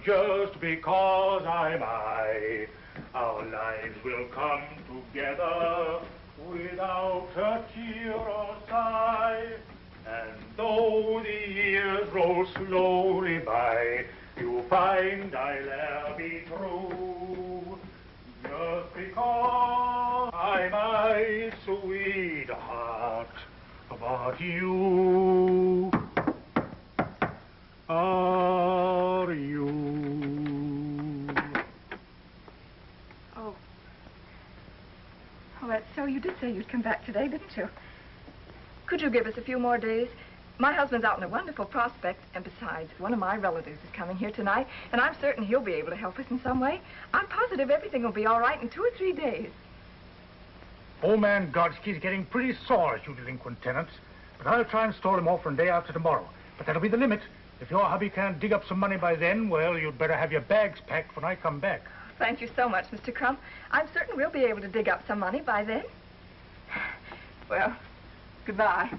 just because I'm I, our lives will come together without a tear or sigh. And though the years roll slowly by, you find I'll e'er be true. Just because I'm my sweetheart, but you are you. Oh. Oh, that's so. You did say you'd come back today, didn't you? Could you give us a few more days? My husband's out in a wonderful prospect, and besides, one of my relatives is coming here tonight, and I'm certain he'll be able to help us in some way. I'm positive everything will be all right in 2 or 3 days. Old man Godsky's getting pretty sore at you delinquent tenants, but I'll try and stall him off for a day after tomorrow. But that'll be the limit. If your hubby can't dig up some money by then, well, you'd better have your bags packed when I come back. Thank you so much, Mr. Crump. I'm certain we'll be able to dig up some money by then. Well, goodbye.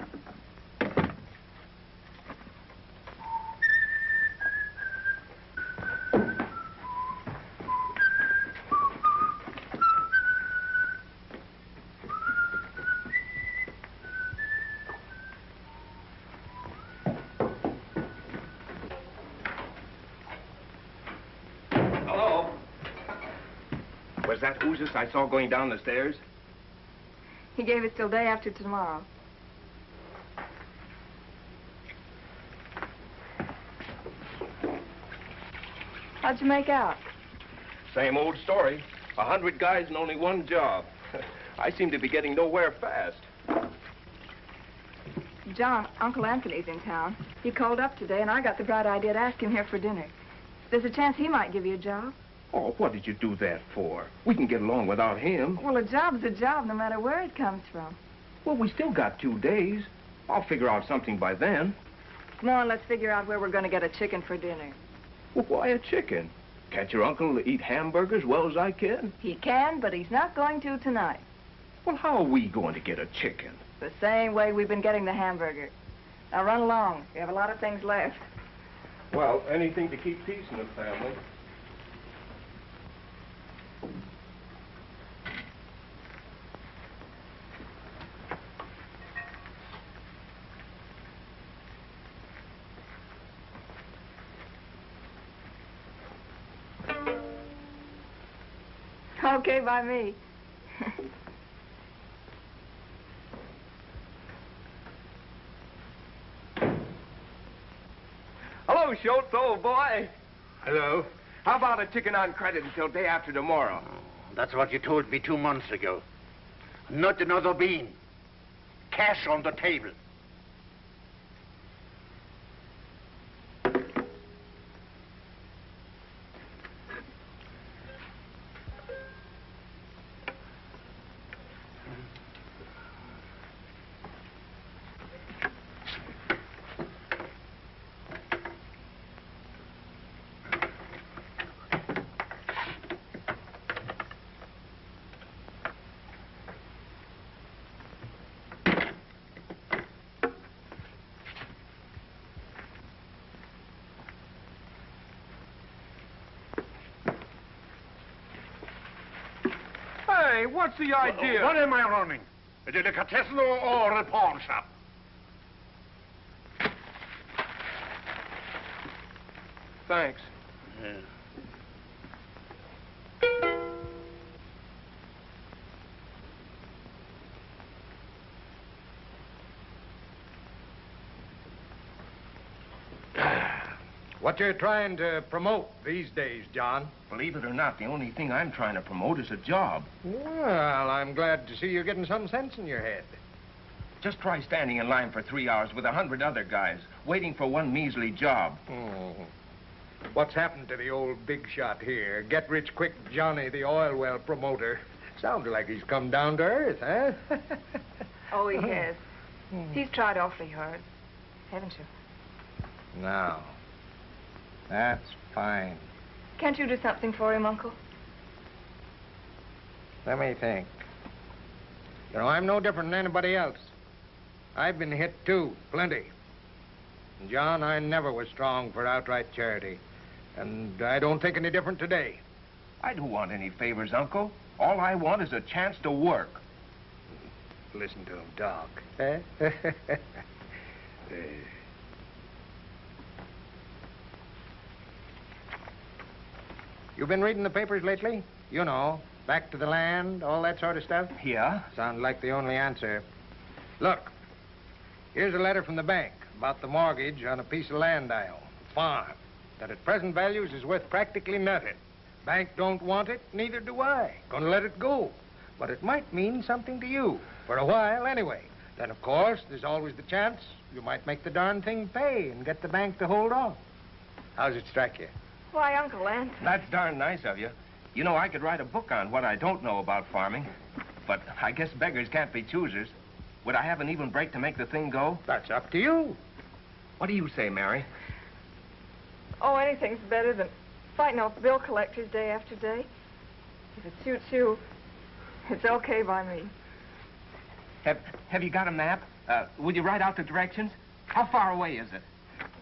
Was that Oozes I saw going down the stairs? He gave us till day after tomorrow. How'd you make out? Same old story. 100 guys and only one job. I seem to be getting nowhere fast. John, Uncle Anthony's in town. He called up today, and I got the bright idea to ask him here for dinner. There's a chance he might give you a job. Oh, what did you do that for? We can get along without him. Well, a job's a job, no matter where it comes from. Well, we still got 2 days. I'll figure out something by then. Come on, let's figure out where we're going to get a chicken for dinner. Well, why a chicken? Can't your uncle eat hamburgers well as I can? He can, but he's not going to tonight. Well, how are we going to get a chicken? The same way we've been getting the hamburger. Now, run along. We have a lot of things left. Well, anything to keep peace in the family. Okay by me. Hello, Schultz, old boy. Hello. How about a chicken on credit until day after tomorrow? That's what you told me 2 months ago. Not another bean. Cash on the table. Hey, what's the idea? What am I running? A delicatessen or a pawn shop? Thanks. Yeah. What you're trying to promote these days, John? Believe it or not, the only thing I'm trying to promote is a job. Well, I'm glad to see you're getting some sense in your head. Just try standing in line for 3 hours with 100 other guys, waiting for one measly job. What's happened to the old big shot here? Get-rich-quick Johnny, the oil well promoter. Sounds like he's come down to earth, huh? Oh, he has. He's tried awfully hard, haven't you? No. That's fine. Can't you do something for him, Uncle? Let me think. You know, I'm no different than anybody else. I've been hit, too, plenty. And John, I never was strong for outright charity. And I don't think any different today. I don't want any favors, Uncle. All I want is a chance to work. Listen to him talk. Eh? You been reading the papers lately? You know, back to the land, all that sort of stuff? Yeah? Sounds like the only answer. Look, here's a letter from the bank about the mortgage on a piece of land I own, a farm, that at present values is worth practically nothing. Bank don't want it, neither do I. Gonna let it go. But it might mean something to you, for a while anyway. Then, of course, there's always the chance you might make the darn thing pay and get the bank to hold on. How's it strike you? Why, Uncle Lance? That's darn nice of you. You know, I could write a book on what I don't know about farming. But I guess beggars can't be choosers. Would I have an even break to make the thing go? That's up to you. What do you say, Mary? Oh, anything's better than fighting off bill collectors day after day. If it suits you, it's okay by me. Have you got a map? Would you write out the directions? How far away is it?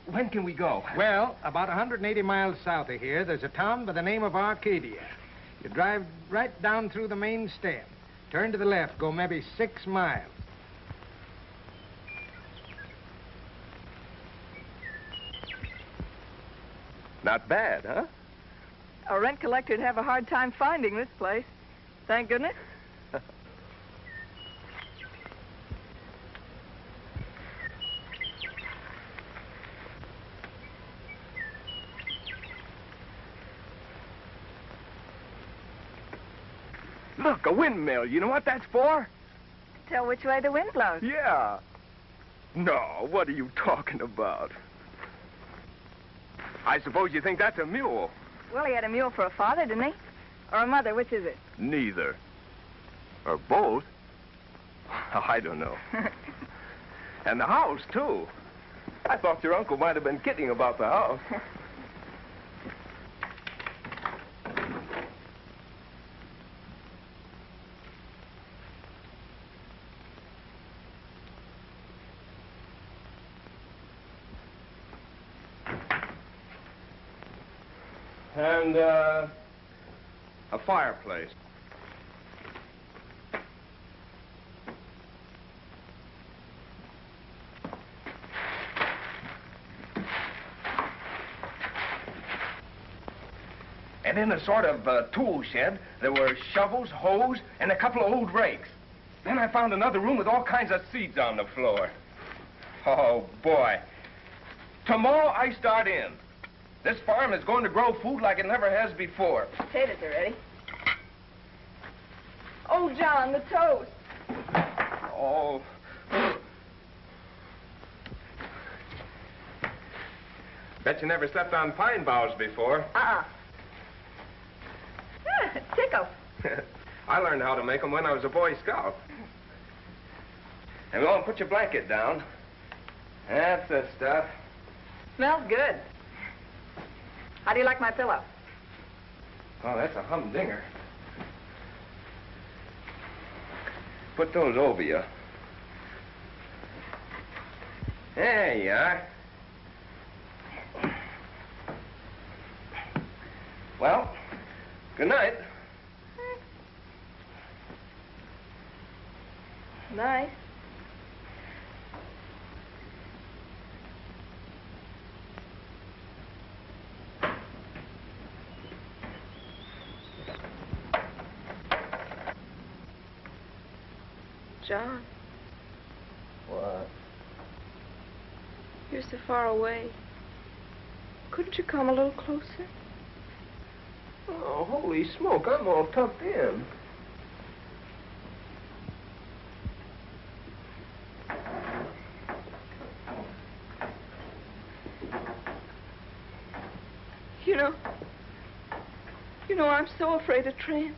When can we go? Well, about 180 miles south of here, there's a town by the name of Arcadia. You drive right down through the main stem. Turn to the left, go maybe 6 miles. Not bad, huh? A rent collector'd have a hard time finding this place. Thank goodness. Look, a windmill. You know what that's for? Tell which way the wind blows. Yeah. No, what are you talking about? I suppose you think that's a mule. Well, he had a mule for a father, didn't he? Or a mother, which is it? Neither. Or both. I don't know. And the house, too. I thought your uncle might have been kidding about the house. And, a fireplace. And in a sort of tool shed, there were shovels, hoes, and a couple of old rakes. Then I found another room with all kinds of seeds on the floor. Oh, boy. Tomorrow I start in. This farm is going to grow food like it never has before. Potatoes are ready. Oh, John, the toast. Oh. Bet you never stepped on pine boughs before. It tickles. I learned how to make them when I was a Boy Scout. And go and put your blanket down. That's the stuff. Smells good. How do you like my pillow? Oh, that's a humdinger. Put those over you. There you are. Well, good night. Nice. John, What? you're so far away. Couldn't you come a little closer? Oh, holy smoke, I'm all tucked in. You know, I'm so afraid of tramps.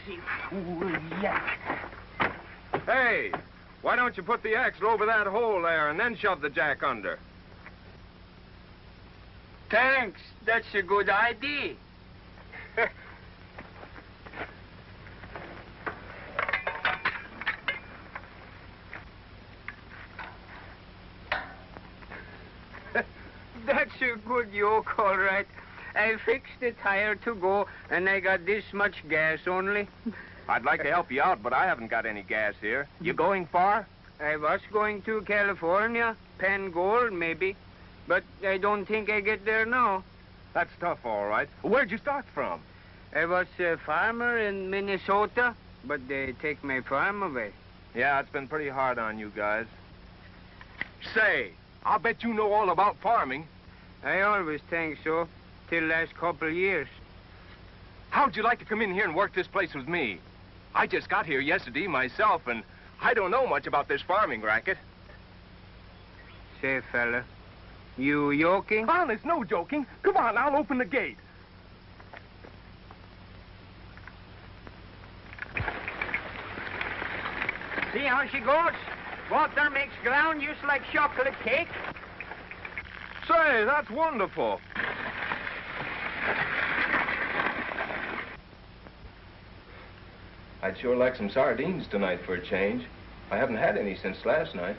see. Ooh, yeah. Hey, why don't you put the axle over that hole there and then shove the jack under? Thanks. That's a good idea. That's a good yoke, all right. I fixed the tire to go, and I got this much gas only. I'd like to help you out, but I haven't got any gas here. You going far? I was going to California, Penn Gold, maybe. But I don't think I get there now. That's tough, all right. Where'd you start from? I was a farmer in Minnesota, but they take my farm away. Yeah, it's been pretty hard on you guys. Say, I'll bet you know all about farming. I always think so, till last couple years. How'd you like to come in here and work this place with me? I just got here yesterday myself, and I don't know much about this farming racket. Say, fella, you joking? Honest, no joking. Come on, I'll open the gate. See how she goes? Water makes ground just like chocolate cake. Say, that's wonderful. I'd sure like some sardines tonight for a change. I haven't had any since last night.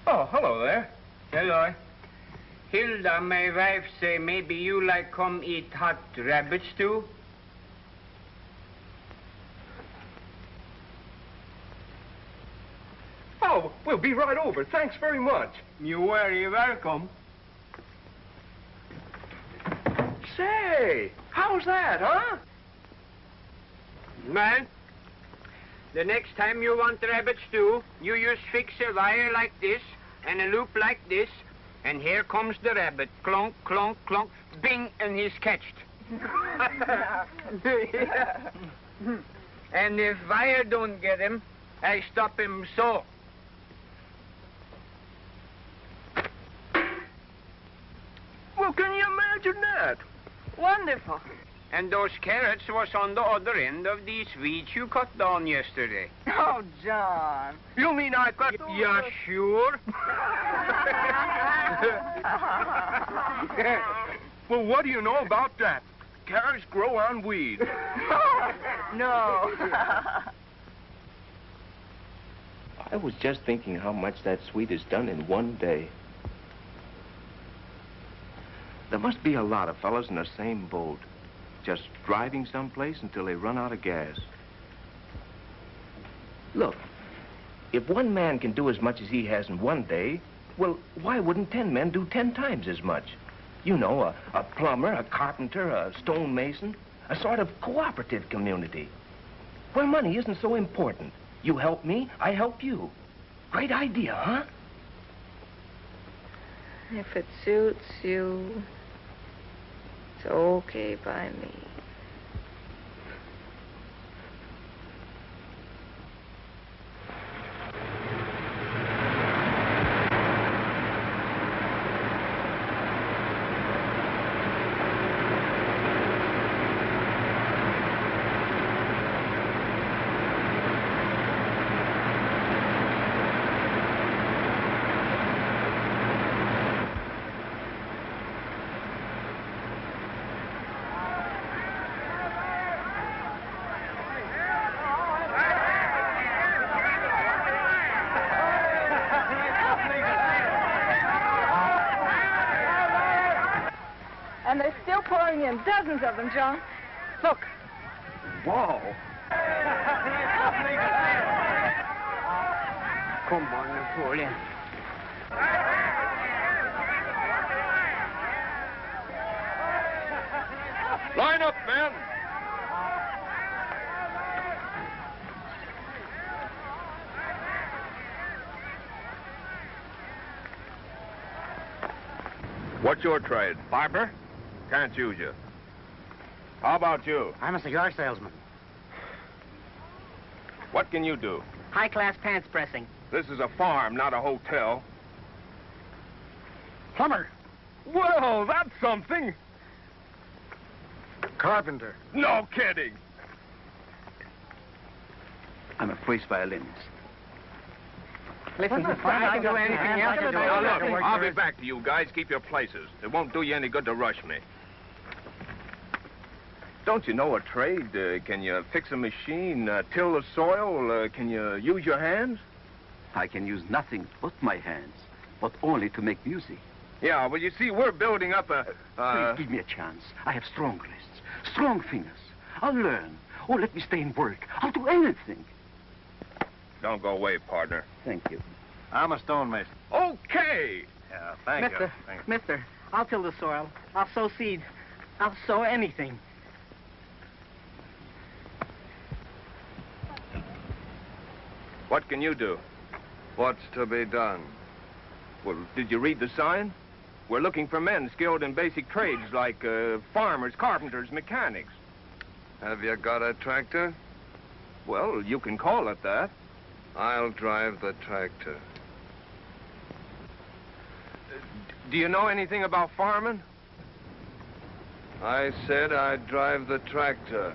Oh, hello there. Hello. Hilda, my wife, say maybe you like come eat hot rabbit stew? Oh, we'll be right over. Thanks very much. You're very welcome. Say, how's that, huh? Man, the next time you want rabbit stew, you just fix a wire like this and a loop like this, and here comes the rabbit. Clonk, clonk, clonk, bing, and he's catched. And if wire don't get him, I stop him so. Well, can you imagine that? Wonderful. And those carrots was on the other end of these weeds you cut down yesterday. Oh, John. You mean I cut... Yeah, sure. Well, what do you know about that? Carrots grow on weeds. No. I was just thinking how much that sweet is done in one day. There must be a lot of fellas in the same boat, just driving someplace until they run out of gas. Look, if one man can do as much as he has in one day, well, why wouldn't 10 men do 10 times as much? You know, a plumber, a carpenter, a stonemason, a sort of cooperative community, where money isn't so important. You help me, I help you. Great idea, huh? If it suits you, it's okay by me. And they're still pouring in, dozens of them, John. Look. Whoa. Come on, Napoleon. Line up, men. What's your trade? Barber? Can't use you. How about you? I'm a cigar salesman. What can you do? High-class pants pressing. This is a farm, not a hotel. Plumber. Well, that's something. Carpenter. No kidding. I'm a first violinist. Listen, if I can do anything else, Now, look, I'll be back to you guys. Keep your places. It won't do you any good to rush me. Don't you know a trade? Can you fix a machine, till the soil? Can you use your hands? I can use nothing but my hands, but only to make music. Yeah, well, you see, we're building up a... Please give me a chance. I have strong wrists, strong fingers. I'll learn. Oh, let me stay and work. I'll do anything. Don't go away, partner. Thank you. I'm a stonemason. Okay. Yeah, thank you. Mister, I'll till the soil. I'll sow seeds. I'll sow anything. What can you do? What's to be done? Well, did you read the sign? We're looking for men skilled in basic trades like farmers, carpenters, mechanics. Have you got a tractor? Well, you can call it that. I'll drive the tractor. Do you know anything about farming? I said I'd drive the tractor.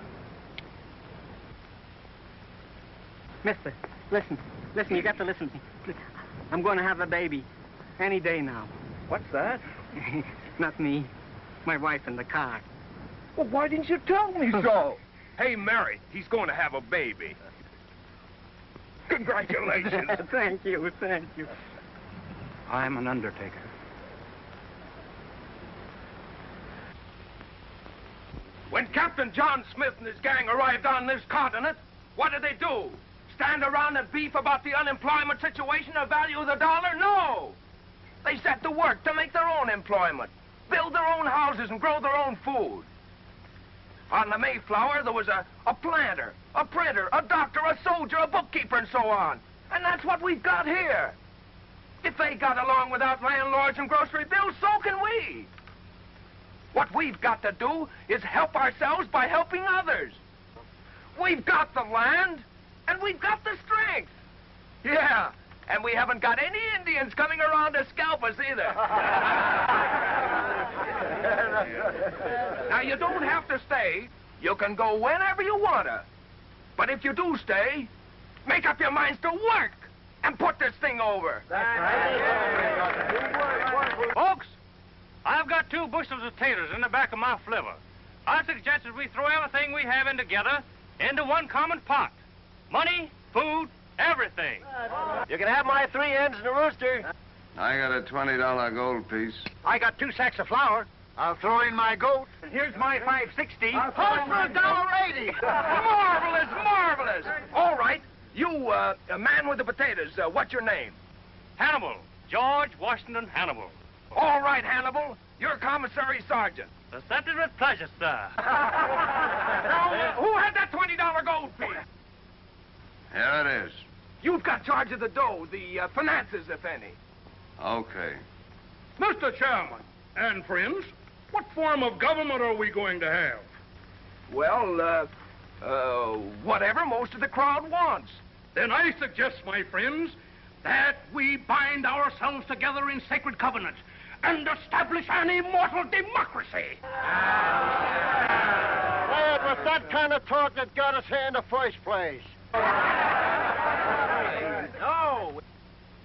Mister, listen, you got to listen to me. Please. I'm going to have a baby any day now. What's that? Not me, my wife in the car. Well, why didn't you tell me so? Hey, Mary, he's going to have a baby. Congratulations. Thank you. I'm an undertaker. When Captain John Smith and his gang arrived on this continent, what did they do? Stand around and beef about the unemployment situation or value of the dollar? No! They set to work to make their own employment, build their own houses and grow their own food. On the Mayflower, there was a planter, a printer, a doctor, a soldier, a bookkeeper, and so on. And that's what we've got here. If they got along without landlords and grocery bills, so can we. What we've got to do is help ourselves by helping others. We've got the land, and we've got the strength. Yeah, and we haven't got any Indians coming around to scalp us either. Now, you don't have to stay. You can go whenever you want to. But if you do stay, make up your minds to work and put this thing over. Folks, I've got 2 bushels of taters in the back of my flivver. I suggest that we throw everything we have in together into one common pot. Money, food, everything. You can have my 3 hens and a rooster. I got a $20 gold piece. I got 2 sacks of flour. I'll throw in my goat. And here's my $5.60. Hold for $1.80. Marvelous, marvelous. All right, you, man with the potatoes, what's your name? Hannibal. George Washington Hannibal. All right, Hannibal, you're commissary sergeant. Accepted with pleasure, sir. Now, who had that $20 gold piece? Here it is. You've got charge of the dough, the finances, if any. Okay. Mr. Chairman and friends, what form of government are we going to have? Well, whatever most of the crowd wants. Then I suggest, my friends, that we bind ourselves together in sacred covenant and establish an immortal democracy. It was that kind of talk that got us here in the first place. No.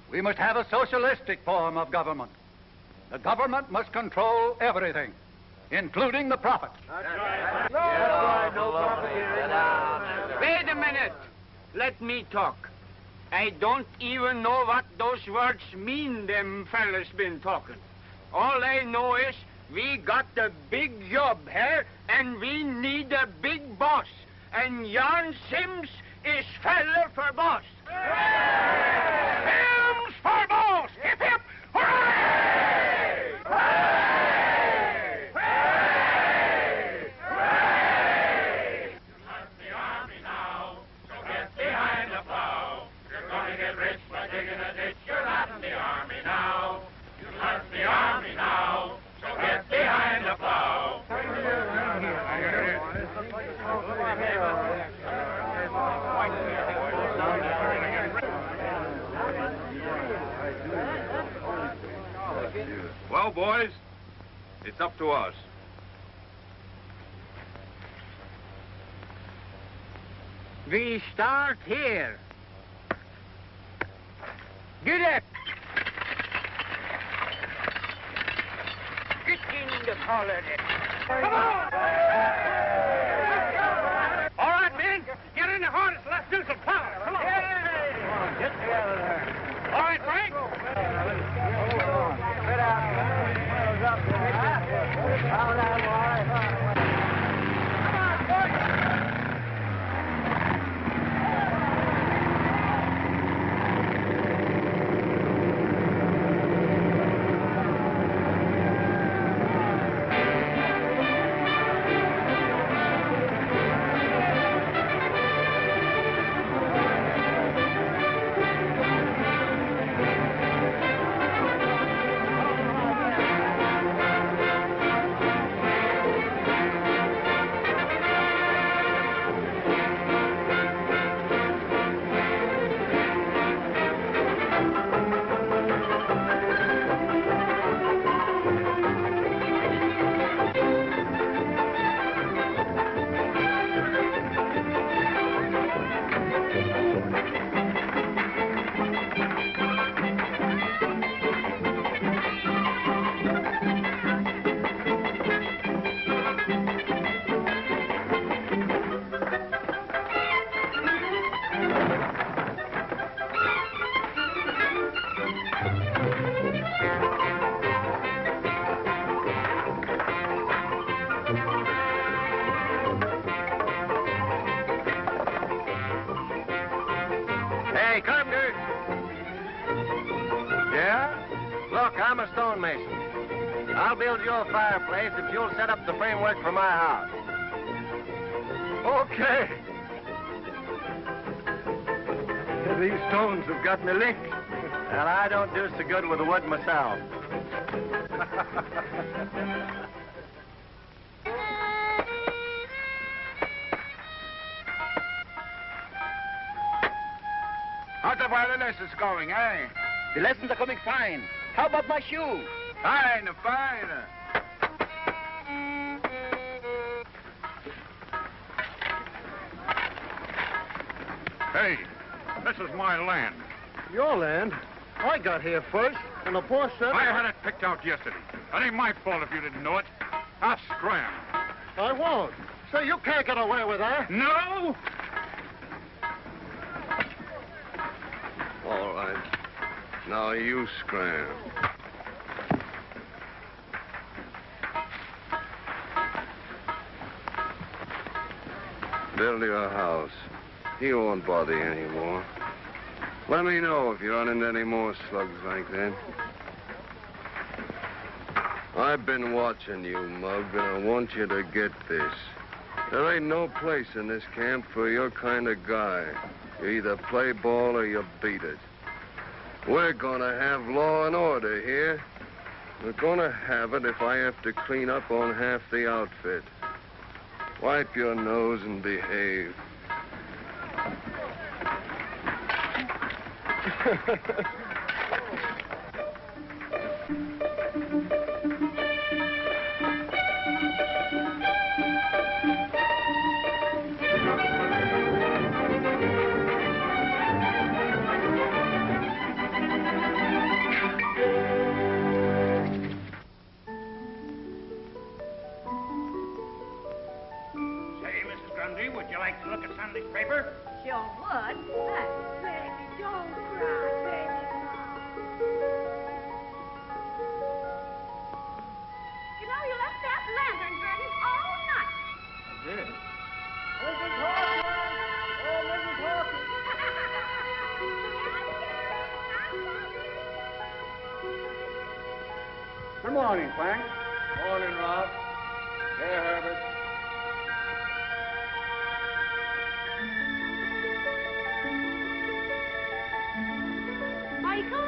We must have a socialistic form of government. The government must control everything, including the profit. Wait a minute. Let me talk. I don't even know what those words mean them fellas been talking. All I know is we got a big job here, and we need a big boss. And Jan Sims is fella for boss. Sims for boss! Hip, hip! Hooray! Hooray! Hooray! Hooray! Start the army now, so get behind the plow. You're gonna get rich by digging a ditch. You're not in the army now. You start the army now, so get behind the plow. boys, it's up to us. We start here. Get up. Get in the collar. Come on! All right, men. Get in the harness. Let's do some power. Come on. Get me out of there. All right, Frank. Hey, Carpenter. Yeah? Look, I'm a stonemason. I'll build you a fireplace if you'll set up the framework for my house. Okay. These stones have got me licked. And I don't do so good with the wood myself. How's the violinists going, eh? The lessons are coming fine. How about my shoe? Fine, fine. Hey, this is my land. Your land? I got here first, and the boss said... I had it picked out yesterday. It ain't my fault if you didn't know it. I'll scram. I won't. Say, you can't get away with that. No? All right. Now you scram. Build your house. He won't bother you anymore. Let me know if you run into any more slugs like that. I've been watching you, Mug, and I want you to get this. There ain't no place in this camp for your kind of guy. You either play ball or you beat it. We're gonna have law and order here. We're gonna have it if I have to clean up on half the outfit. Wipe your nose and behave. Say, Mrs. Grundy, would you like to look at Sunday's paper? Sure would. Hey, baby, don't cry, baby. You know, you left that lantern burning all night. I did. Mrs. Hawkins! Oh, Mrs. Hawkins! Good morning, Frank. Morning, Rob. Here, Herbert. Michael?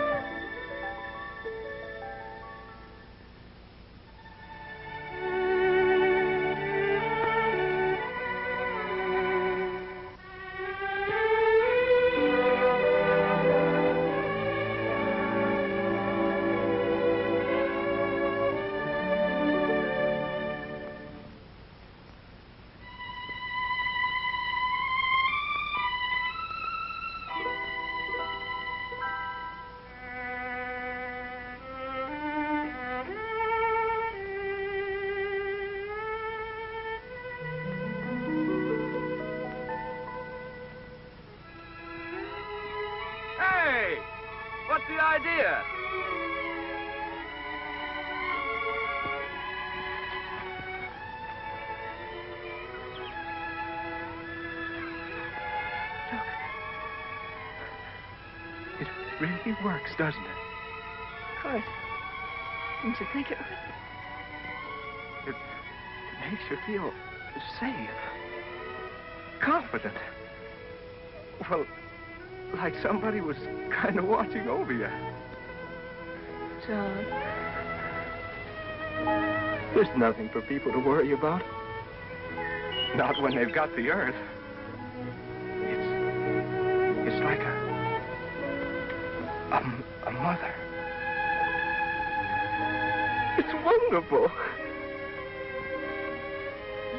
the idea? Look. It really works, doesn't it? Of course. Didn't you think it would? It makes you feel safe, confident. Well, like somebody was kind of watching over you. John. There's nothing for people to worry about. Not when they've got the earth. It's like a mother. It's wonderful.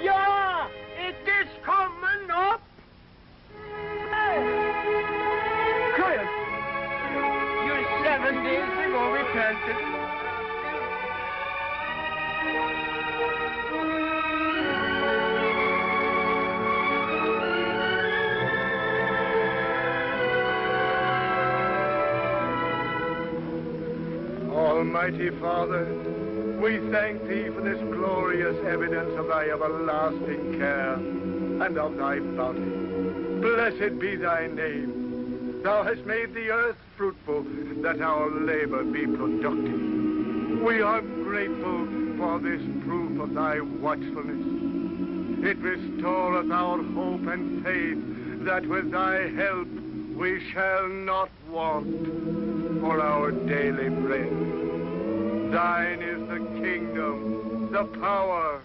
Yeah, it is coming up. Quiet. You 7 days ago repented. Almighty Father, we thank thee for this glorious evidence of thy everlasting care and of thy bounty. Blessed be thy name. Thou hast made the earth fruitful, that our labor be productive. We are grateful for this proof of thy watchfulness. It restoreth our hope and faith that with thy help we shall not want for our daily bread. Thine is the kingdom, the power,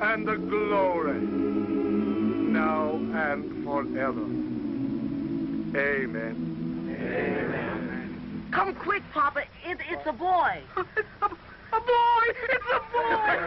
and the glory, now and forever. Amen. Amen. Come quick, Papa. It's a boy. A boy! It's a boy!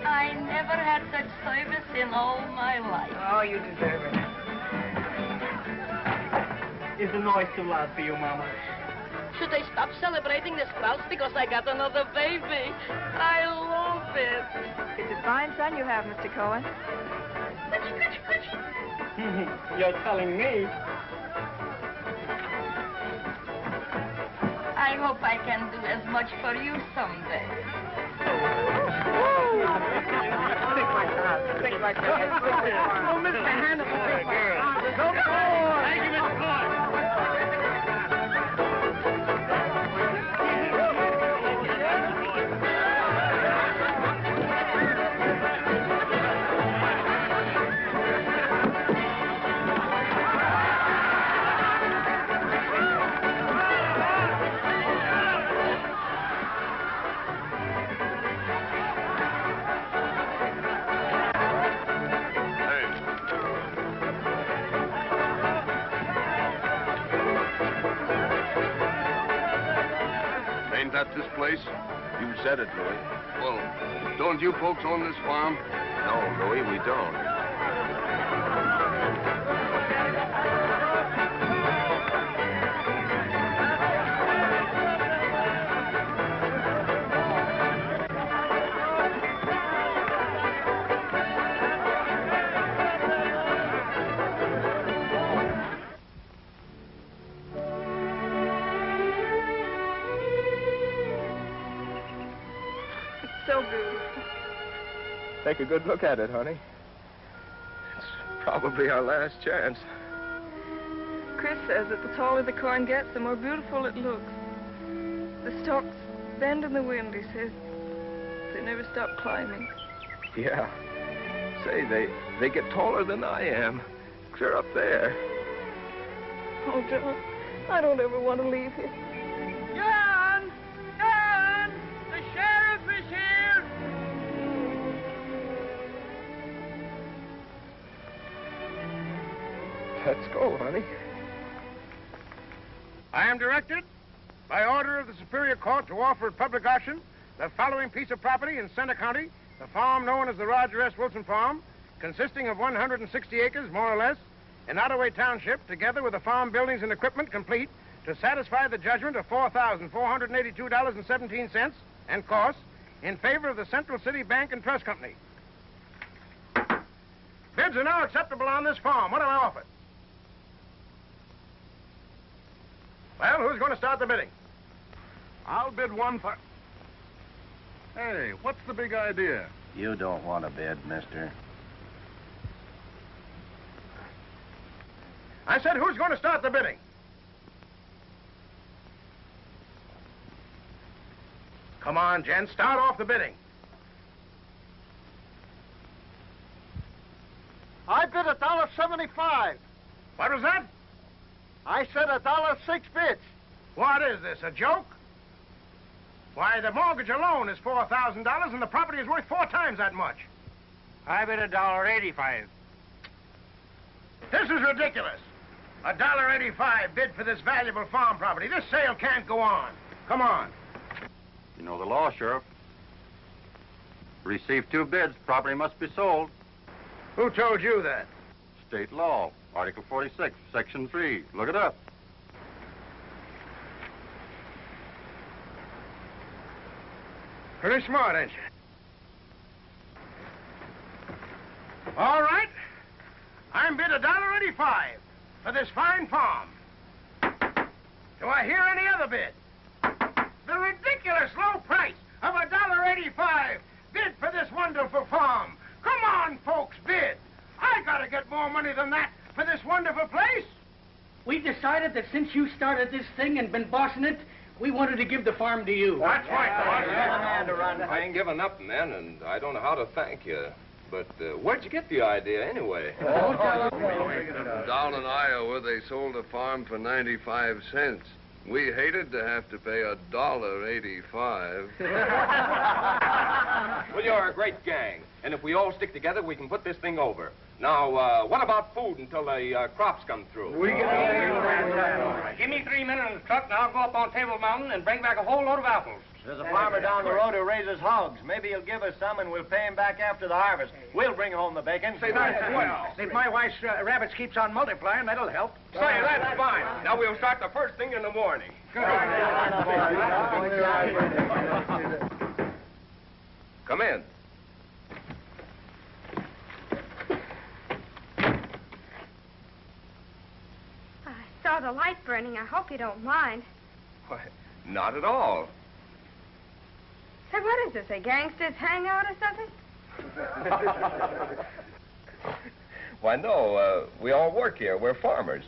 I never had such service in all my life. Oh, you deserve it. It's a noise too loud for you, Mama. Should I stop celebrating this Christmas because I got another baby? I love it. It's a fine son you have, Mr. Cohen. You're telling me. I hope I can do as much for you someday. Think like that. Think like that. Oh, Mr. Hannibal. Come on. Thank you, Mr. Clark. Ain't that this place? You said it, Louis. Well, don't you folks own this farm? No, Louis, we don't. So beautiful. Take a good look at it, honey. It's probably our last chance. Chris says that the taller the corn gets, the more beautiful it looks. The stalks bend in the wind, he says. They never stop climbing. Yeah. Say, they get taller than I am. Clear up there. Oh, John, I don't ever want to leave here. John! John! The sheriff is here! Let's go, honey. I am directed, by order of the Superior Court, to offer at public auction the following piece of property in Center County, the farm known as the Roger S. Wilson Farm, consisting of 160 acres, more or less, in Ottaway Township, together with the farm buildings and equipment complete, to satisfy the judgment of $4,482.17 and costs in favor of the Central City Bank and Trust Company. Bids are now acceptable on this farm. What do I offer? Well, who's going to start the bidding? I'll bid one for... Hey, what's the big idea? You don't want to bid, mister. I said, who's going to start the bidding? Come on, gents, start off the bidding. I bid $1.75. What was that? I said $1.06 bids. What is this, a joke? Why, the mortgage alone is $4,000 and the property is worth 4 times that much. I bid $1.85. This is ridiculous. $1.85 bid for this valuable farm property. This sale can't go on. Come on. You know the law, Sheriff. Receive 2 bids, property must be sold. Who told you that? State law, Article 46, Section 3. Look it up. Pretty smart, ain't you? All right. I'm bid $1.85 for this fine farm. Do I hear any other bid? The ridiculous low price of $1.85 bid for this wonderful farm. Come on, folks, bid. I gotta get more money than that for this wonderful place. We decided that since you started this thing and been bossing it, we wanted to give the farm to you. That's right, I ain't giving up, man, and I don't know how to thank you. But where'd you get the idea, anyway? Down in Iowa, they sold a farm for 95 cents. We hated to have to pay $1.85. Well, you're a great gang. And if we all stick together, we can put this thing over. Now, what about food until the crops come through? Give me 3 minutes in the truck, and I'll go up on Table Mountain and bring back a whole load of apples. There's a farmer down the road who raises hogs. Maybe he'll give us some and we'll pay him back after the harvest. We'll bring home the bacon. Say, that's well. If my wife's rabbits keeps on multiplying, that'll help. Say, that's fine. Now we'll start the first thing in the morning. Come in. I saw the light burning. I hope you don't mind. Why, not at all. Say, what is this, a gangster's hangout or something? Why, no, we all work here. We're farmers.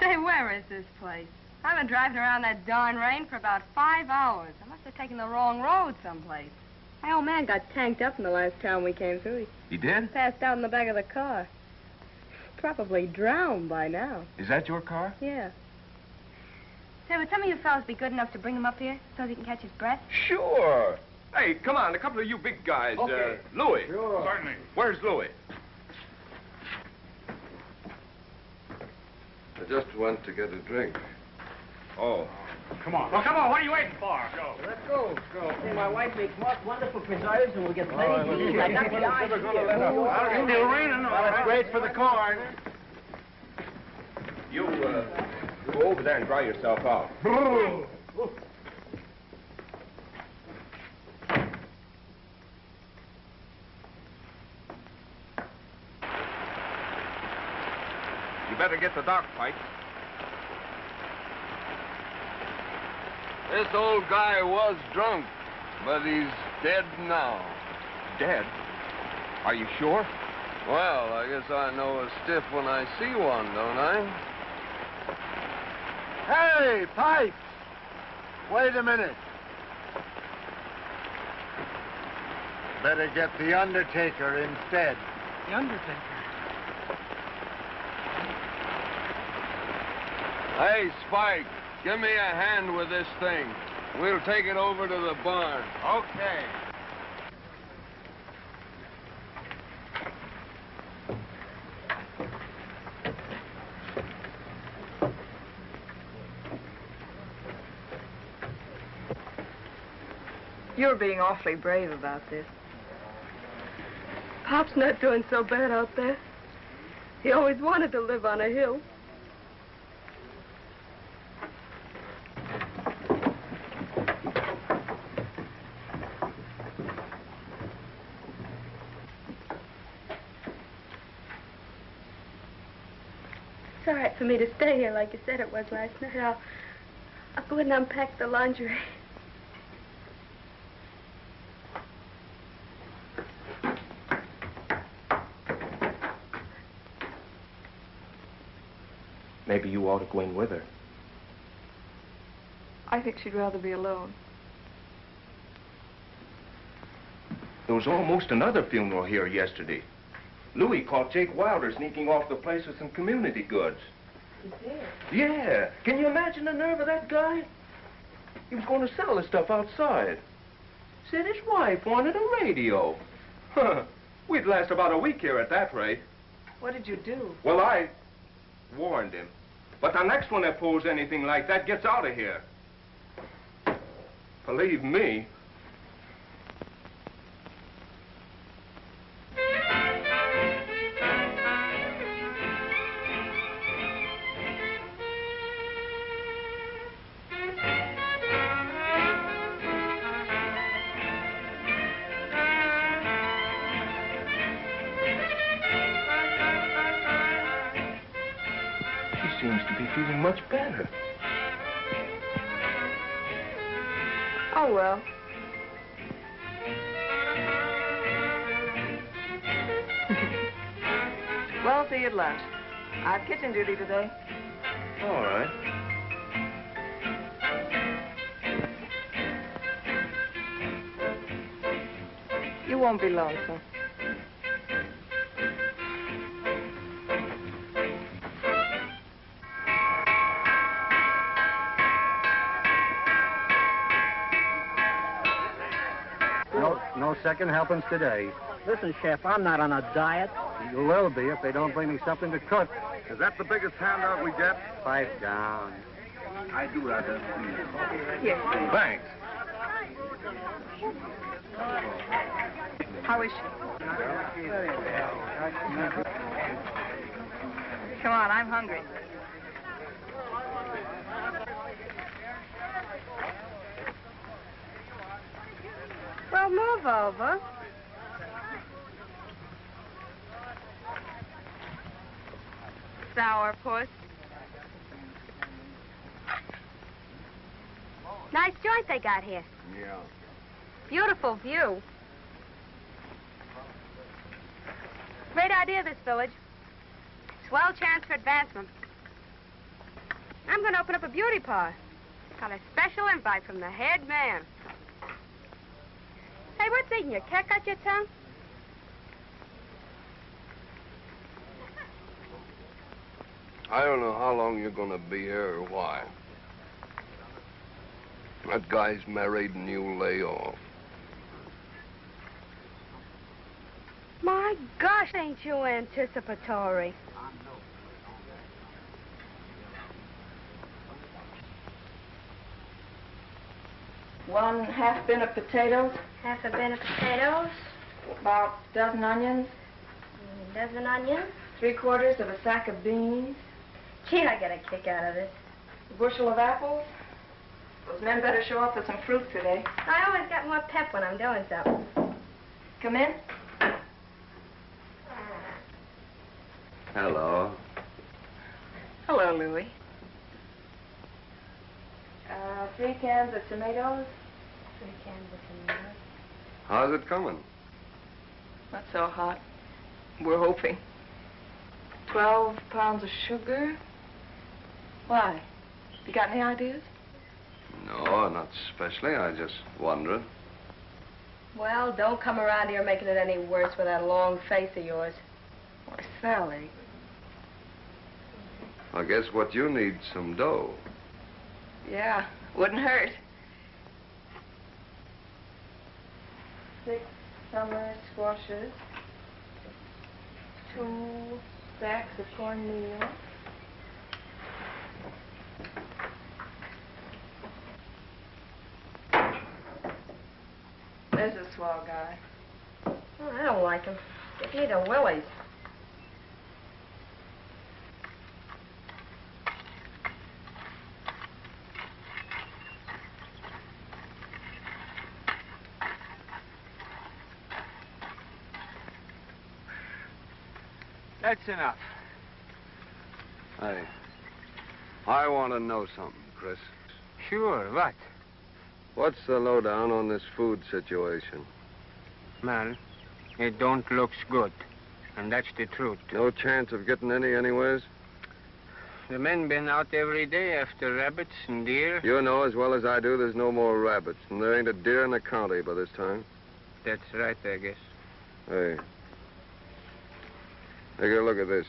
Say, where is this place? I've been driving around that darn rain for about 5 hours. I must have taken the wrong road someplace. My old man got tanked up in the last town we came through. He did? Passed out in the back of the car. Probably drowned by now. Is that your car? Yeah. Say, would some of you fellas be good enough to bring him up here so he can catch his breath? Sure. Hey, come on, a couple of you big guys. Okay. Louis. Sure. Certainly. Where's Louis? I just went to get a drink. Oh. Come on. Well, come on, what are you waiting for? Go. Let's go. Say, my wife makes most wonderful preserves, and we'll get plenty to eat. I got the eyes here. It's still raining. Well, it's great for the corn. You, go over there and dry yourself out. You better get the dock pipes. This old guy was drunk, but he's dead now. Dead? Are you sure? Well, I guess I know a stiff when I see one, don't I? Hey, Pipes! Wait a minute. Better get the undertaker instead. The undertaker? Hey, Spike, give me a hand with this thing. We'll take it over to the barn. Okay. You're being awfully brave about this. Pop's not doing so bad out there. He always wanted to live on a hill. It's all right for me to stay here like you said it was last night. I'll go ahead and unpack the laundry. Maybe you ought to go in with her. I think she'd rather be alone. There was almost another funeral here yesterday. Louis caught Jake Wilder sneaking off the place with some community goods. He did? Yeah. Can you imagine the nerve of that guy? He was going to sell the stuff outside. Said his wife wanted a radio. Huh. We'd last about a week here at that rate. What did you do? Well, I warned him. But the next one that pulls anything like that gets out of here. Believe me. Seems to be feeling much better. Oh, well. Well, see you at lunch. I have kitchen duty today. All right. You won't be lonesome. No second helpings today. Listen, Chef, I'm not on a diet. You will be if they don't bring me something to cook. Is that the biggest handout we get? Pipe down. I do rather. Here. Thanks. How is she? Come on, I'm hungry. Well, move over. Sourpuss. Nice joint they got here. Yeah. Beautiful view. Great idea, this village. Swell chance for advancement. I'm going to open up a beauty parlor. Got a special invite from the head man. Hey, what's eating you? Cat got your tongue? I don't know how long you're going to be here or why. That guy's married and you lay off. My gosh, ain't you anticipatory? One half bin of potatoes. Half a bin of potatoes. About a dozen onions. A dozen onions. 3/4 of a sack of beans. Gee, I get a kick out of this. A bushel of apples. Those men better show up with some fruit today. I always got more pep when I'm doing something. Come in. Hello. Hello, Louis. 3 cans of tomatoes. 3 cans of tomatoes. How's it coming? Not so hot. We're hoping. 12 pounds of sugar. Why? You got any ideas? No, not especially. I just wondered. Well, don't come around here making it any worse with that long face of yours. Why, Sally. I guess what you need some dough. Yeah, wouldn't hurt. 6 summer squashes. 2 sacks of cornmeal. There's a swell guy. Oh, I don't like him. Give me the willies. That's enough. Hey, I want to know something, Chris. Sure, what? What's the lowdown on this food situation? Well, it don't looks good. And that's the truth. No chance of getting any anyways? The men been out every day after rabbits and deer. You know as well as I do there's no more rabbits, and there ain't a deer in the county by this time. That's right, I guess. Hey. Take a look at this.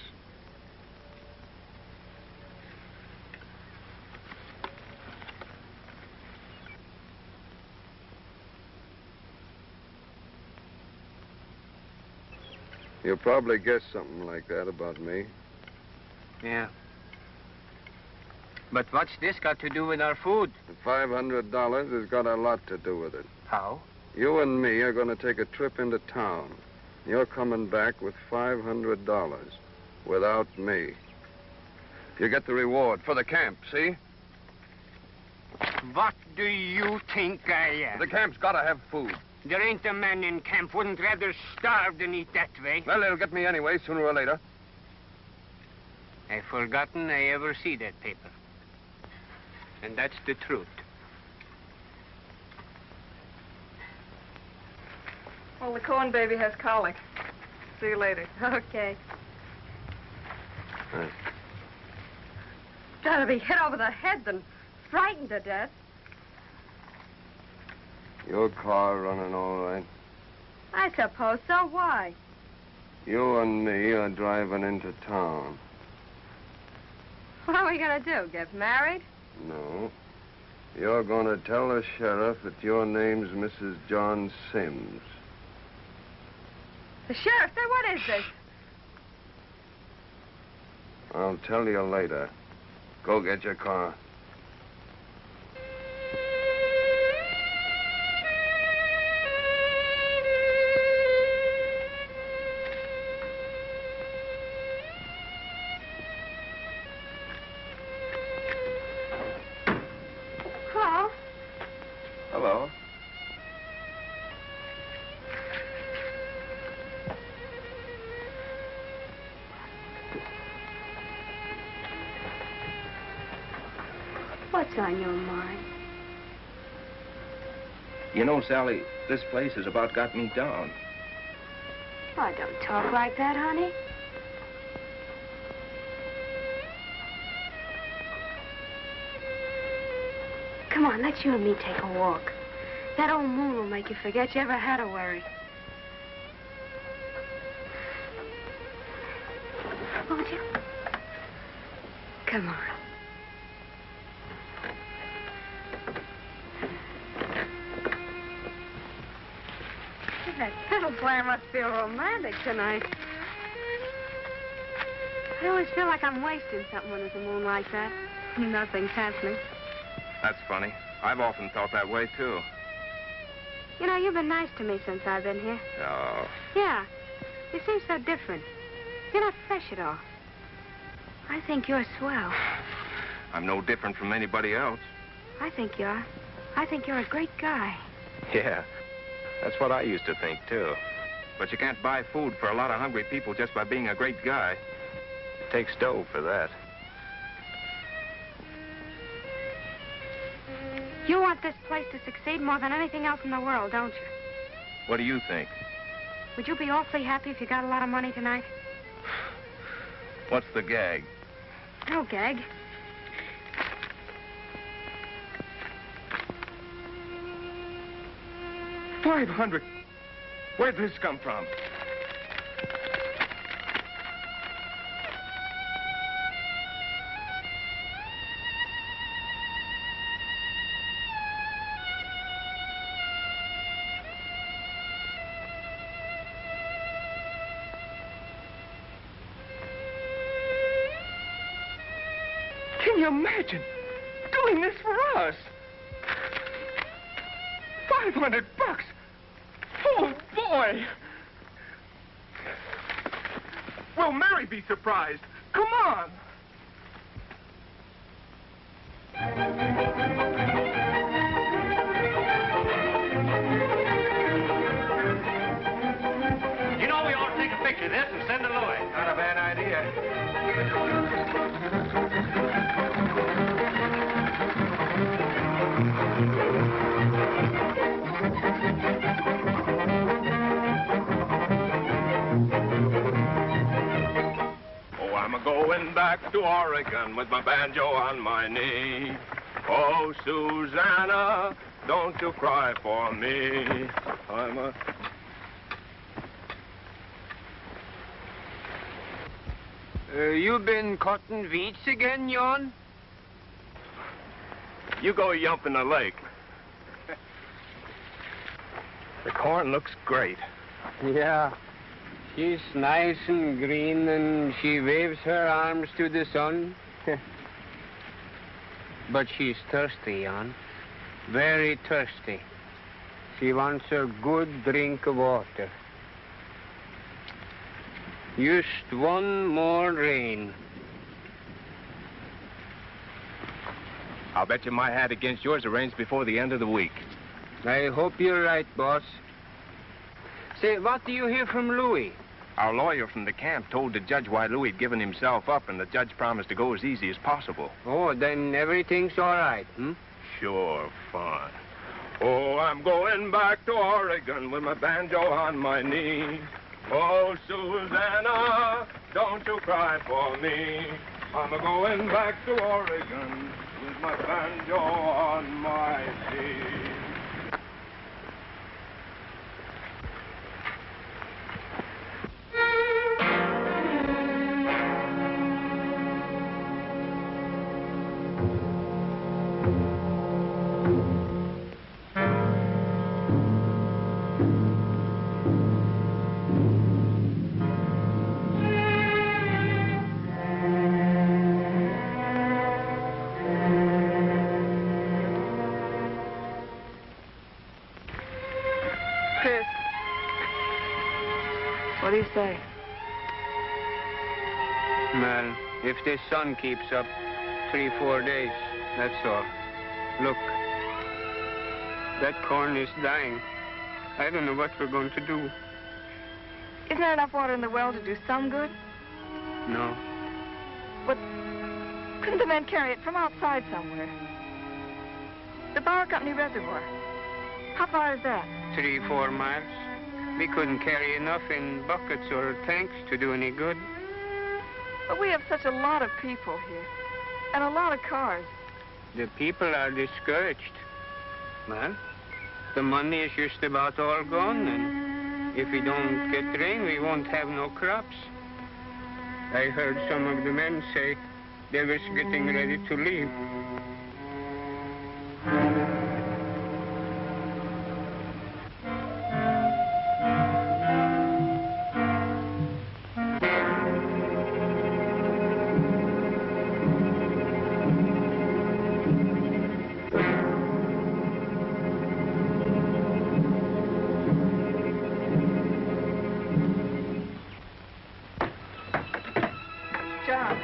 You'll probably guess something like that about me. Yeah. But what's this got to do with our food? The $500 has got a lot to do with it. How? You and me are going to take a trip into town. You're coming back with $500 without me. You get the reward for the camp, see? What do you think I am? The camp's got to have food. There ain't a man in camp wouldn't rather starve than eat that way. Well, it'll get me anyway, sooner or later. I've forgotten I ever see that paper. And that's the truth. Well, the corn baby has colic. See you later. Okay. Right. Gotta be hit over the head and frightened to death. Your car running all right? I suppose so. Why? You and me are driving into town. What are we gonna do? Get married? No. You're going to tell the sheriff that your name's Mrs. John Sims. The sheriff? Say, what is this? I'll tell you later. Go get your car. Hello. Hello. What's on your mind? You know, Sally, this place has about got me down. Oh, don't talk like that, honey. Come on, let's you and me take a walk. That old moon will make you forget you ever had a worry. Won't you? Come on. That fiddle player must feel romantic tonight. I always feel like I'm wasting something when there's a moon like that. Nothing's happening. That's funny. I've often thought that way, too. You know, you've been nice to me since I've been here. Oh. Yeah. You seem so different. You're not fresh at all. I think you're swell. I'm no different from anybody else. I think you are. I think you're a great guy. Yeah. That's what I used to think, too. But you can't buy food for a lot of hungry people just by being a great guy. It takes dough for that. You want this place to succeed more than anything else in the world, don't you? What do you think? Would you be awfully happy if you got a lot of money tonight? What's the gag? No gag. $500. Where'd this come from? Can you imagine doing this for us? $500. Oh, boy. Will Mary be surprised? Come on. You know, we ought to take a picture of this and send it to Louis. Not a bad idea. Oh, I'm a-going back to Oregon with my banjo on my knee. Oh, Susanna, don't you cry for me. I'm a... You been cutting weeds again, Jan? You go yump in the lake. The corn looks great. Yeah. She's nice and green, and she waves her arms to the sun. But she's thirsty, Jan. Very thirsty. She wants a good drink of water. Just one more rain. I'll bet you my hat against yours arranged before the end of the week. I hope you're right, boss. Say, what do you hear from Louis? Our lawyer from the camp told the judge why Louis had given himself up, and the judge promised to go as easy as possible. Oh, then everything's all right, hmm? Sure, fun. Oh, I'm going back to Oregon with my banjo on my knee. Oh, Susanna, don't you cry for me. I'm a-going back to Oregon with my banjo on my knee. What do you say? Well, if this sun keeps up 3-4 days, that's all. Look, that corn is dying. I don't know what we're going to do. Isn't there enough water in the well to do some good? No. But couldn't the men carry it from outside somewhere? The Power Company reservoir. How far is that? 3-4 miles. We couldn't carry enough in buckets or tanks to do any good. But we have such a lot of people here, and a lot of cars. The people are discouraged. Well, the money is just about all gone, and if we don't get rain, we won't have no crops. I heard some of the men say they was getting ready to leave. John,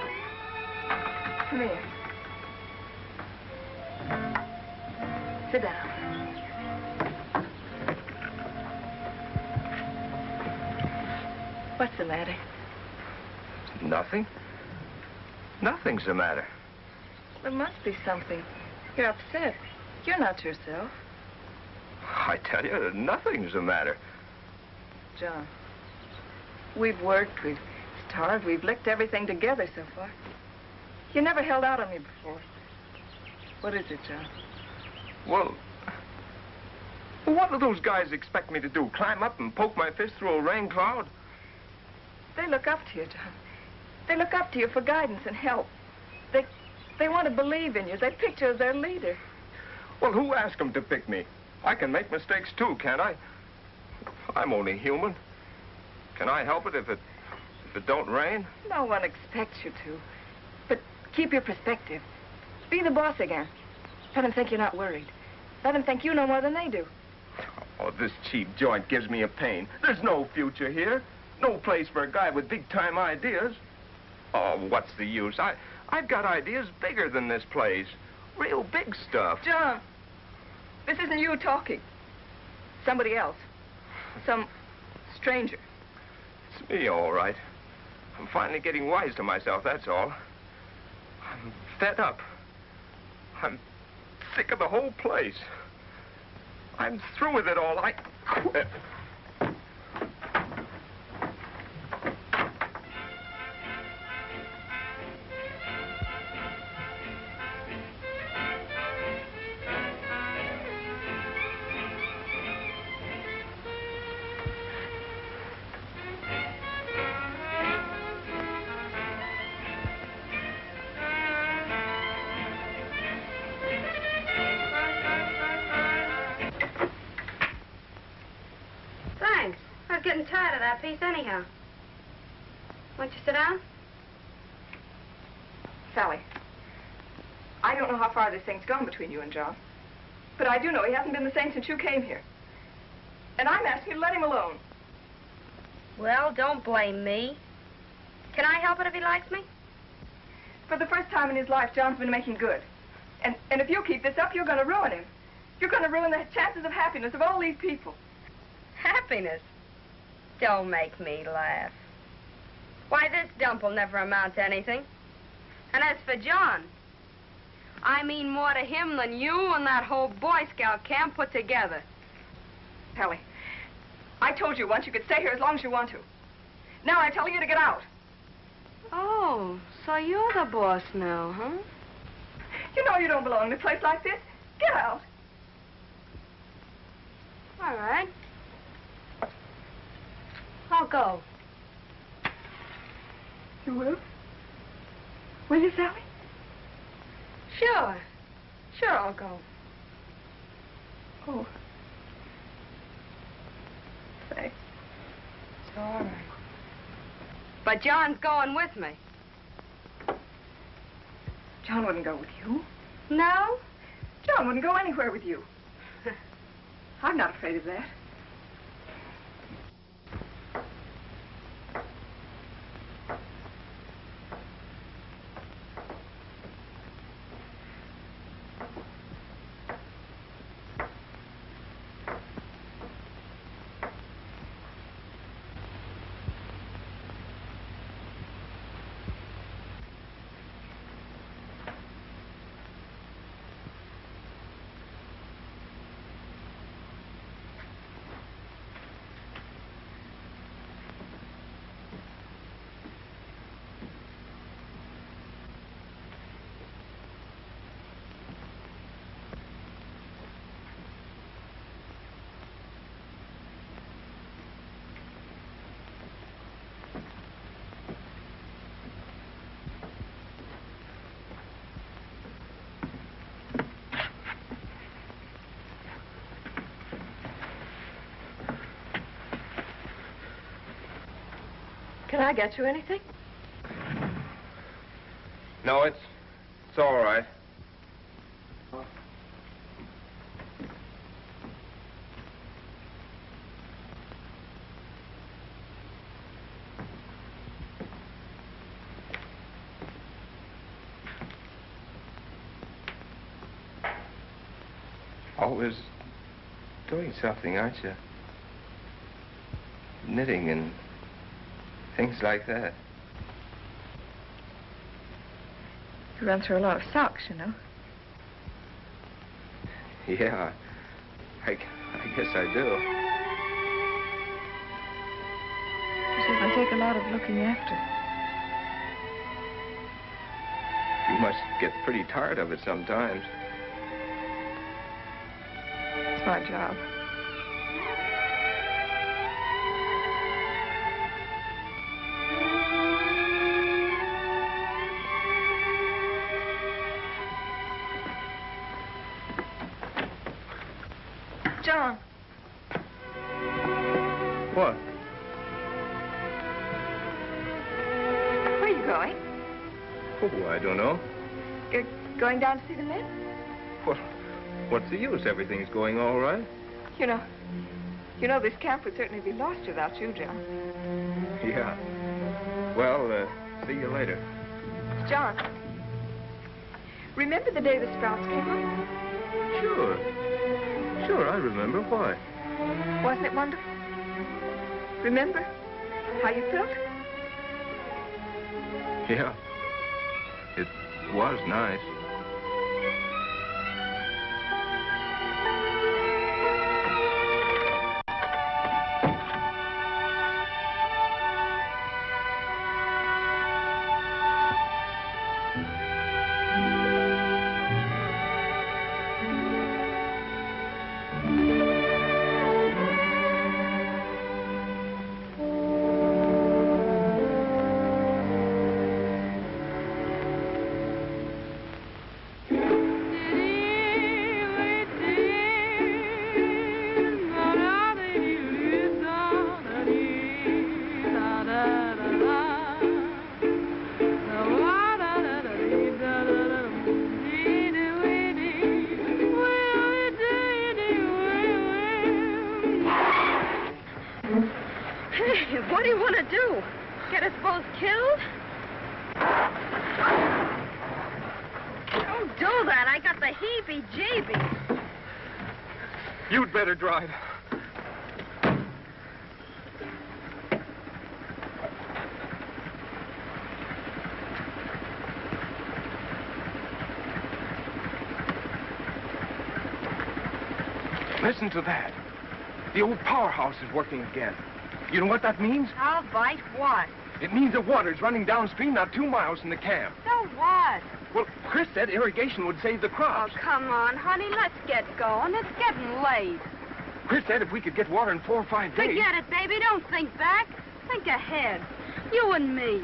come here. Sit down. What's the matter? Nothing. Nothing's the matter. There must be something. You're upset. You're not yourself. I tell you, nothing's the matter. John, we've worked, we've starved, we've licked everything together so far. You never held out on me before. What is it, John? Well, Well, what do those guys expect me to do? Climb up and poke my fist through a rain cloud? They look up to you, John. They look up to you for guidance and help. They want to believe in you. They picked you as their leader. Well, who asked them to pick me? I can make mistakes too, can't I? I'm only human. Can I help it if it don't rain? No one expects you to. But keep your perspective. Be the boss again. Let them think you're not worried. Let them think you know more than they do. Oh, this cheap joint gives me a pain. There's no future here. No place for a guy with big-time ideas. Oh, what's the use? I've got ideas bigger than this place. Real big stuff. John, this isn't you talking. Somebody else. Some stranger. It's me, all right. I'm finally getting wise to myself, that's all. I'm fed up. I'm sick of the whole place. I'm through with it all. I quit. Thanks. I was getting tired of that piece anyhow. Won't you sit down? Sally, I don't know how far this thing's gone between you and John, but I do know he hasn't been the same since you came here. And I'm asking you to let him alone. Well, don't blame me. Can I help it if he likes me? For the first time in his life, John's been making good. And if you keep this up, you're going to ruin him. You're going to ruin the chances of happiness of all these people. Happiness? Don't make me laugh. Why, this dump will never amount to anything. And as for John, I mean more to him than you and that whole Boy Scout camp put together. Ellie, I told you once you could stay here as long as you want to. Now I'm telling you to get out. Oh, so you're the boss now, huh? You know you don't belong in a place like this. Get out. All right. I'll go. You will? Will you, Sally? Sure. Sure, I'll go. Oh. Say. It's all right. But John's going with me. John wouldn't go with you. No? John wouldn't go anywhere with you. I'm not afraid of that. Can I get you anything? No, it's all right. Always doing something, aren't you? Knitting and things like that. You run through a lot of socks, you know. Yeah, I guess I do. You see, I take a lot of looking after. You must get pretty tired of it sometimes. It's my job. John. What? Where are you going? Oh, I don't know. You're going down to see the men? Well, what's the use? Everything's going all right. You know this camp would certainly be lost without you, John. Yeah. Well, see you later. John, remember the day the Sprouts came up? Sure. Sure, I remember. Why? Wasn't it wonderful? Remember how you felt? Yeah. It was nice. What do you want to do? Get us both killed? Don't do that. I got the heebie-jeebies. You'd better drive. Listen to that. The old powerhouse is working again. You know what that means? I'll bite what? It means the water's running downstream not 2 miles from the camp. So what? Well, Chris said irrigation would save the crops. Oh, come on, honey. Let's get going. It's getting late. Chris said if we could get water in 4 or 5 days... Forget it, baby. Don't think back. Think ahead. You and me.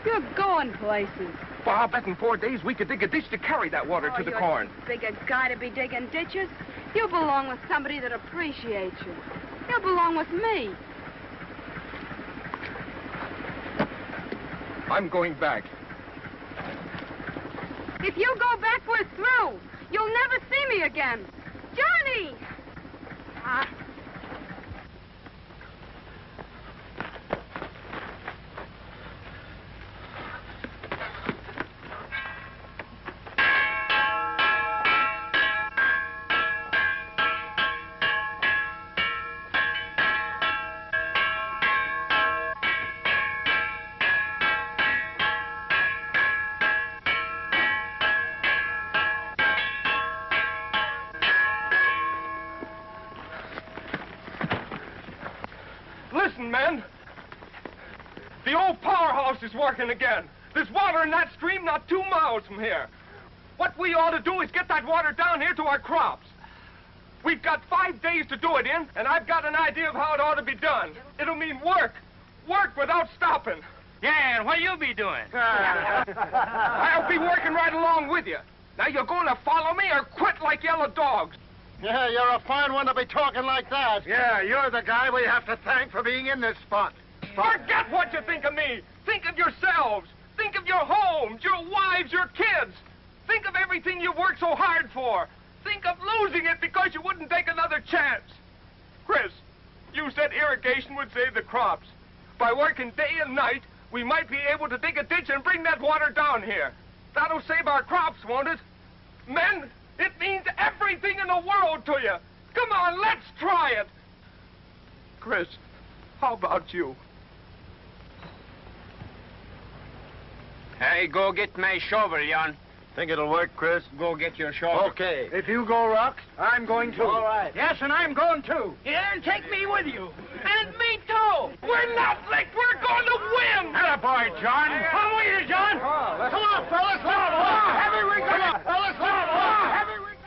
You're going places. Well, I'll bet in 4 days we could dig a ditch to carry that water to the you're corn. too big a guy to be digging ditches. You belong with somebody that appreciates you. You belong with me. I'm going back. If you go back, we're through. You'll never see me again. Johnny! Listen, men. The old powerhouse is working again. There's water in that stream not 2 miles from here. What we ought to do is get that water down here to our crops. We've got 5 days to do it in, and I've got an idea of how it ought to be done. It'll mean work. Work without stopping. Yeah, and what you be doing? I'll be working right along with you. Now, you're going to follow me or quit like yellow dogs. Yeah, you're a fine one to be talking like that. Yeah, you're the guy we have to thank for being in this spot. Forget what you think of me. Think of yourselves. Think of your homes, your wives, your kids. Think of everything you've worked so hard for. Think of losing it because you wouldn't take another chance. Chris, you said irrigation would save the crops. By working day and night, we might be able to dig a ditch and bring that water down here. That'll save our crops, won't it? Men, it means everything in the world to you. Come on, let's try it. Chris, how about you? Hey, go get my shovel, Jan. Think it'll work, Chris? Go get your shovel. Okay. If you go, Rock, I'm going too. All right. Yes, and I'm going too. Yeah, and take me with you. And me too. We're not licked. We're going to win. Attaboy, John. Come with you, John. Come on, fellas. Come on. Heavy rig. Come on, fellas. Heavy rig.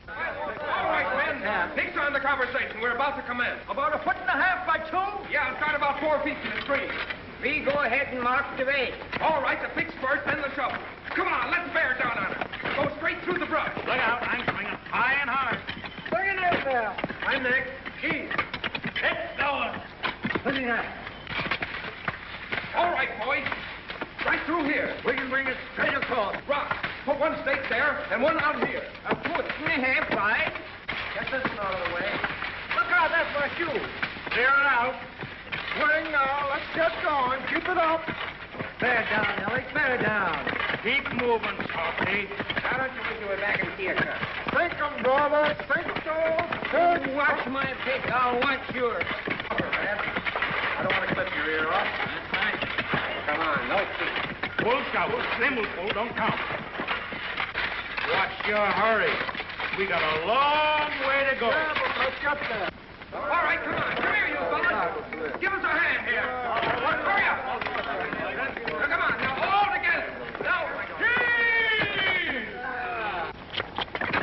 All right, men. Take time the conversation. We're about to commence. About 1.5 feet by 2? Yeah, start about 4 feet from the stream. We go ahead and mark the way. All right, the picks first, then the shovel. Come on, let's bear down on it. Go straight through the brush. Look out, I'm swinging high and hard. Bring it in there. you next. Keys. Let's go. Listen here. All right, boys. Right through here. We can bring it straight across. Rock. Put one stake there and one out here. Put Right. Get this one out of the way. Look out, that's my shoe. Clear it out. Swing now. Let's get going. Keep it up. Bear down, Ellie. Bear down. Keep moving, Softy. Why don't you get your back into your car? Sink 'em, brother. Sink 'em. Watch my pick. I'll watch yours. I don't want to clip your ear off. That's fine. Come on, no feet. Full shovel. Slim will pull. Don't count. Watch your hurry. We got a long way to go. Yeah, but let's get there. All right, come on. Come here, you fellas. Give us a hand here. Hurry up. Now, come on. Now, all together. Now,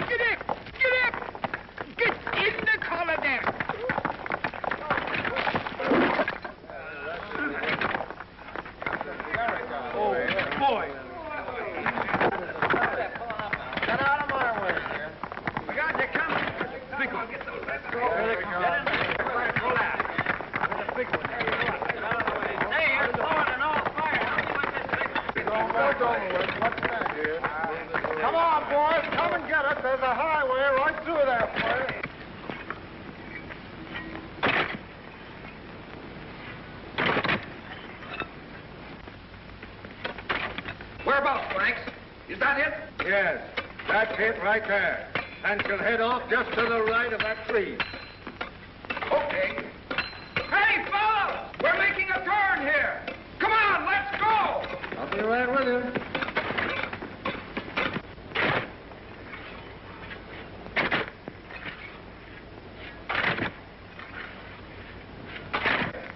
Get in! Get in! Get in the collar there! Oh, boy. Get out of my way. We got you coming. big one. Get those. Let's go. There they come. Pull out. There's a big one. Hey, you're blowing an all fire. How do you want this big one? What's that here? Come on, boys. Come and get it. There's a highway right through there for you. Whereabouts, Franks? Is that it? Yes, that's it right there. And she'll head off just to the right of that tree. Okay. Hey, fellas! We're making a turn here. Come on, let's go! I'll be right with you.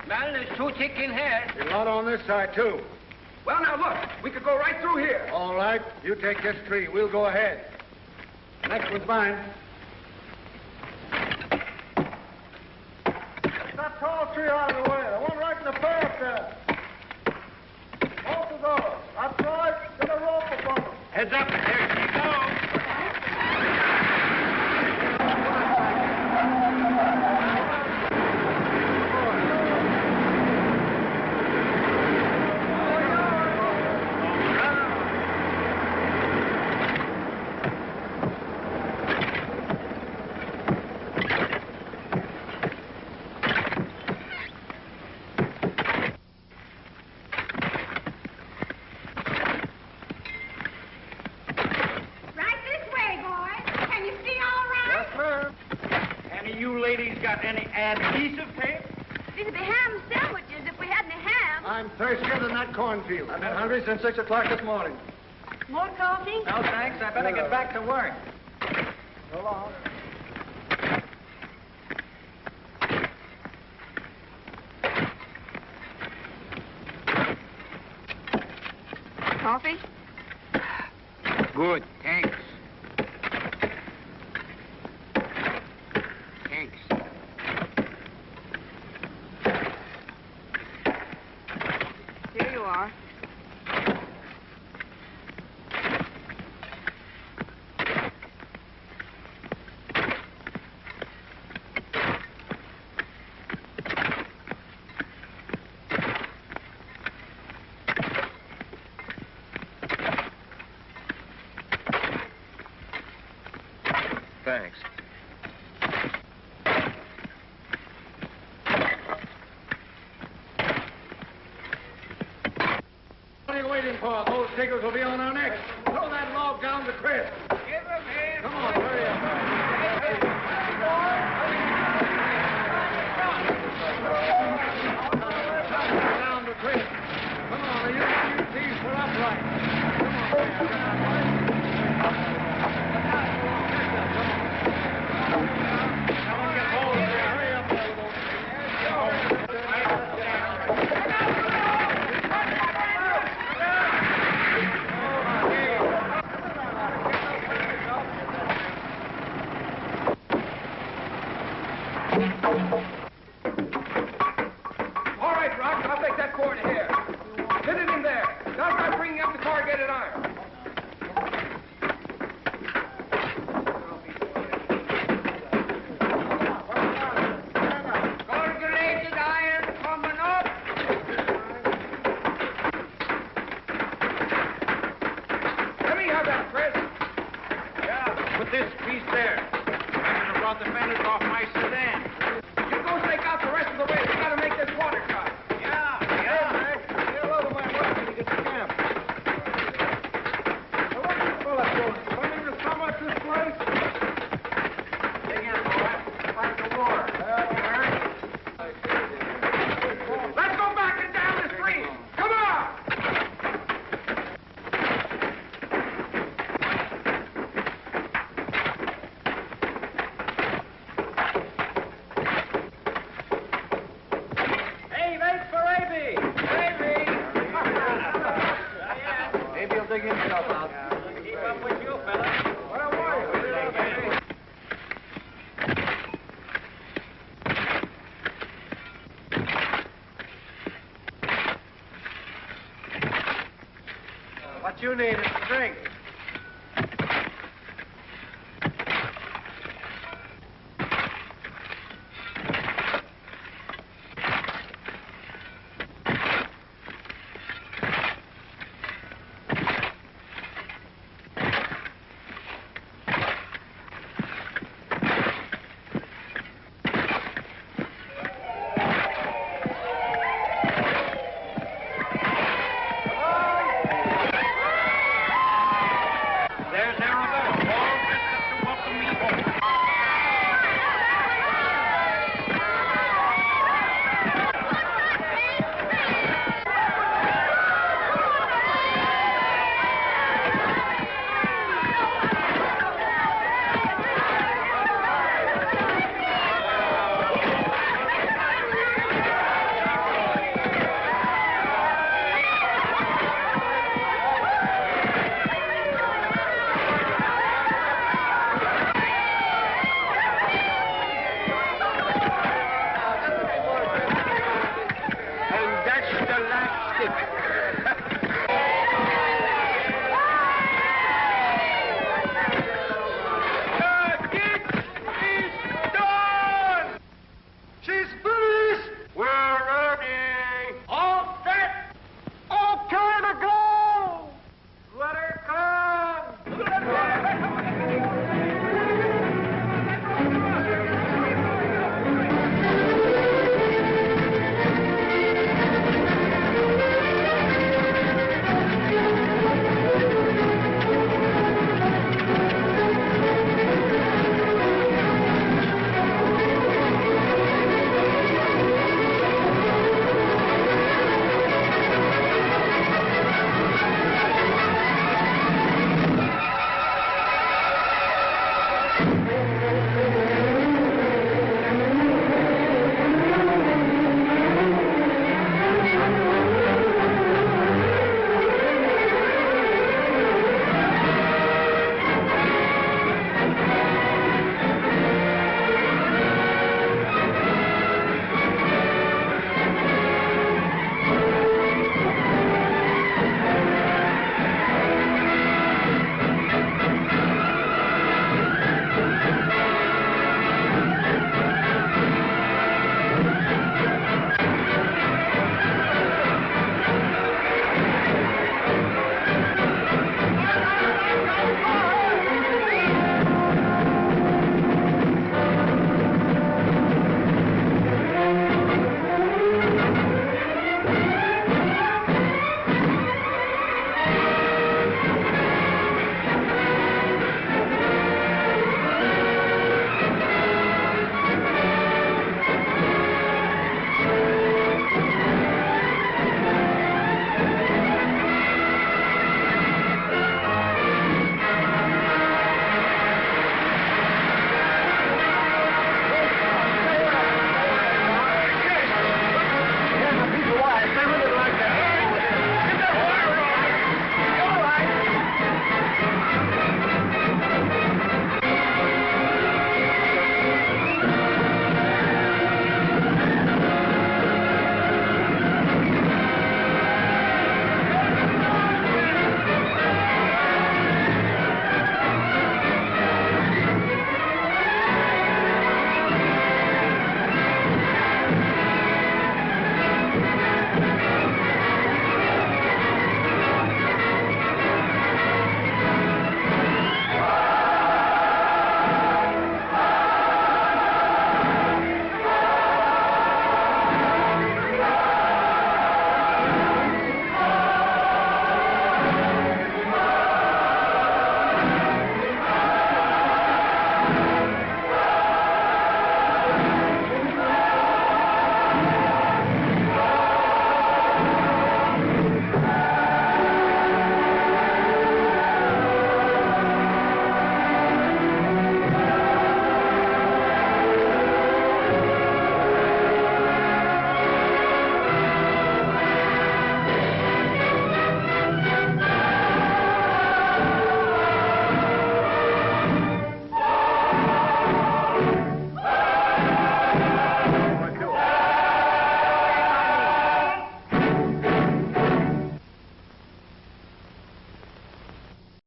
Well, there's two chicken here. There's a lot on this side, too. Well, now look. We could go right through here. All right, you take this tree. We'll go ahead. Next one's mine. Get that tall tree out of the way. The one right in the path there. Both of those. That's right. Get a rope above them. Heads up. There she goes. Adhesive tape? These would be ham sandwiches if we had any ham. I'm thirstier than that cornfield. I've been hungry since 6 o'clock this morning. More coffee? No, thanks. I better get back to work. So long. Coffee? Good, thanks. Thanks. Here you are. Thanks. What are you waiting for? Those diggers will be on our necks. Throw that log down the cliff. Give him here. Come on, hurry up. Down the cliff. Come on, you thieves are upright. Come on. Put this piece there. I'm going to run the fenders off my sedan. You go stake out the rest of the way. We got to make this water cut. Yeah. Say hello to my wife when you get to camp. Now, what are you fellas doing? Planning to sum up this place? Dig in, boy. Fight the war. Let's go back and down the street. Come on. Hey, thanks for Avy. Maybe he'll dig himself out. Keep up with you, fella. What a warrior. What you need is a drink.